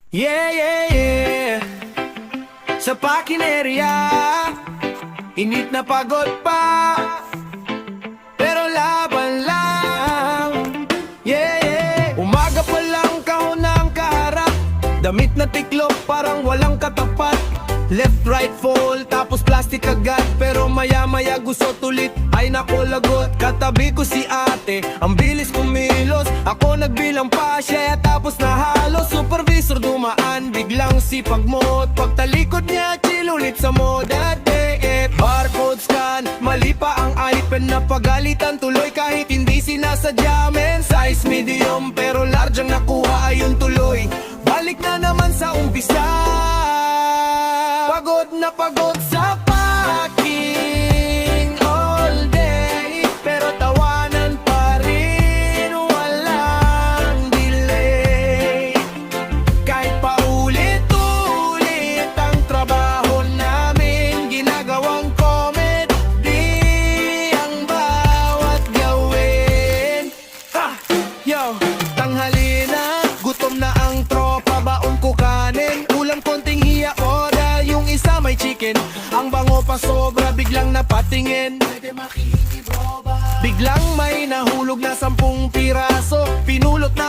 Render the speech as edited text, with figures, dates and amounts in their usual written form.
Yeah, yeah, yeah. Sa pakinerya, init na pagod pa, pero laban lang. Yeah, yeah. Umaga pa lang kahon ng kaharap, damit na tiklop parang walang katapat. Left, right, fall, tapos plastic agad. Pero maya-maya gusto tulit, ay nako lagot. Katabi ko si ate, ang bilis kumilos. Ako nagbilang pa siya, tapos nahalos. Supervisor dumaan, biglang sipag mo. Pagtalikod niya, chill ulit sa moda. Barcode scan, mali pa ang iPen. Napagalitan tuloy kahit hindi sinasadya. Men, size medium, pero large ang nakuha, ayun tuloy. Balik na naman sa umpisa. Pagod na pagod sa packing all day, pero tawanan pa rin, walang delay. Kahit paulit-ulit ang trabaho namin, ginagawang comedy ang bawat gawin. Yo, tanghali na, gutom na ang tropa, baon ko kanin, ulam konting hiya o yung isa may chicken. Ang bango pa sobra, biglang napatingin. Pwede makinig bro ba? Biglang may nahulog na 10 piraso. Pinulot na